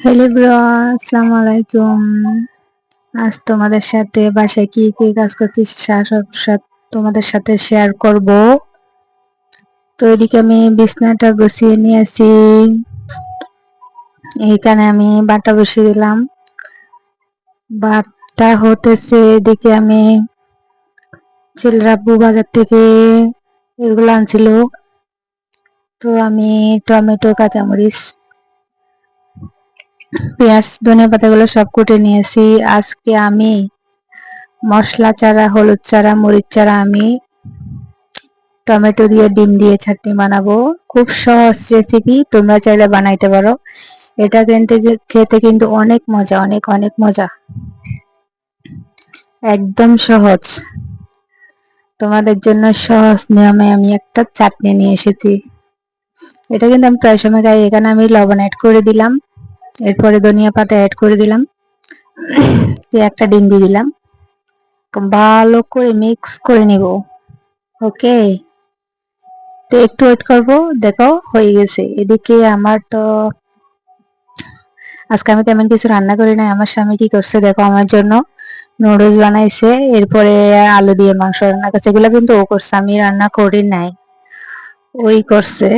Hello everyone, আসসালামু আলাইকুম। আজ তোমাদের সাথে বাসায় কি কি কাজ করছি সব তোমাদের সাথে শেয়ার করব। তো এদিকে আমি বিছনাটা গুছিয়ে নিয়েছি। এইখানে আমি বাটা বসিয়ে দিলাম। ভাতটা হতেছে, এদিকে আমি ছেলের আব্বু বাজার থেকে এগুলো আনছিল। তো আমি টমেটো, কাঁচামরিচ, পেঁয়াজ, ধনিয়া পাতাগুলো সব কুটে নিয়েছি। আজকে আমি মশলা ছাড়া, হলুদ ছাড়া, মরিচ ছাড়া আমি টমেটো দিয়ে ডিম দিয়ে চাটনি বানাবো। খুব সহজ রেসিপি, তোমরা চাইলে বানাইতে পারো। এটা কিন্তু খেতে কিন্তু অনেক মজা, অনেক অনেক মজা, একদম সহজ। তোমাদের জন্য সহজ নিয়মে আমি একটা চাটনি নিয়ে এসেছি। এটা কিন্তু আমি প্রায় সময় খাই। এখানে আমি লবণ অ্যাড করে দিলাম, এরপরে ধনিয়া পাতা অ্যাড করে দিলাম, একটা ডিম দিয়ে দিলাম। ভালো করে মিক্স করে নিব। ওকে, তো একটু ওয়েট করবো, দেখো হয়ে গেছে। এদিকে আমার তো আজকে আমি তেমন কিছু রান্না করি নাই। আমার স্বামী কি করছে দেখো, আমার জন্য নুডলস বানাইছে, এরপরে আলু দিয়ে মাংস রান্না করছে। এগুলো কিন্তু ও করছে, আমি রান্না করি নাই, ওই করছে।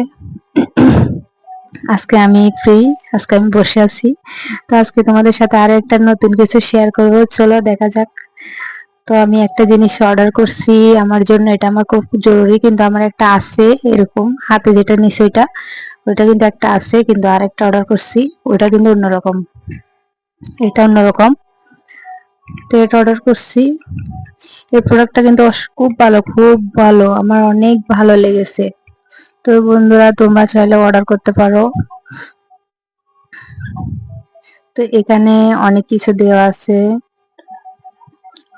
আজকে আমি ফ্রি, আজকে আমি বসে আছি। তো আজকে তোমাদের সাথে আরো একটা নতুন কিছু শেয়ার করব, চলো দেখা যাক। তো আমি একটা জিনিস অর্ডার করছি আমার জন্য, এটা আমার খুব জরুরি, কিন্তু আমার একটা আছে এরকম হাতে যেটা নিছে ওইটা, ওইটা কিন্তু একটা আছে, কিন্তু আরেকটা অর্ডার করছি, ওইটা কিন্তু অন্যরকম, এটা অন্যরকম। তো এটা অর্ডার করছি। এই প্রোডাক্টটা কিন্তু খুব ভালো, খুব ভালো, আমার অনেক ভালো লেগেছে। তো বন্ধুরা, তোমরা চাইলে অর্ডার করতে পারো। তো এখানে অনেক কিছু দেওয়া আছে।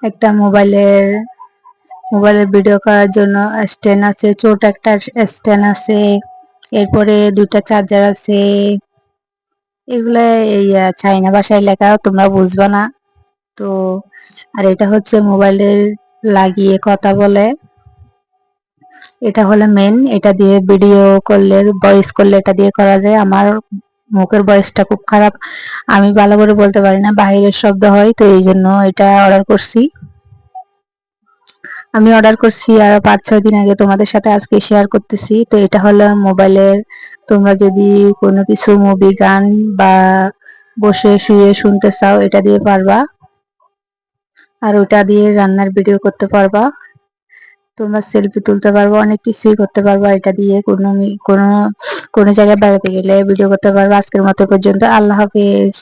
একটা মোবাইলের ভিডিও করার জন্য স্ট্যান্ড আছে, ছোট একটা স্ট্যান্ড আছে, এরপরে দুইটা চার্জার আছে। এগুলা এই চাইনা ভাষায় লেখা, তোমরা বুঝবা না। তো আর এটা হচ্ছে মোবাইলের লাগিয়ে কথা বলে, এটা হলো মেন। এটা দিয়ে ভিডিও করলে, ভয়েস করলে এটা দিয়ে করা যায়। আমার মুখের ভয়েসটা খুব খারাপ, আমি ভালো করে বলতে পারি না, বাহিরের শব্দ হয়, তো এই জন্য এটা অর্ডার করছি। আমি অর্ডার করছি আর 5-6 দিন আগে, তোমাদের সাথে আজকে শেয়ার করতেছি। তো এটা হলো মোবাইলের, তোমরা যদি কোনো কিছু মুভি, গান বা বসে শুয়ে শুনতে চাও, এটা দিয়ে পারবা। আর ওটা দিয়ে রান্নার ভিডিও করতে পারবা, তোমরা সেলফি তুলতে পারবা, অনেক কিছুই করতে পারবা এটা দিয়ে। কোনো কোনো জায়গায় বেড়াতে গেলে ভিডিও করতে পারবা। আজকের মতো পর্যন্ত, আল্লাহ হাফেজ।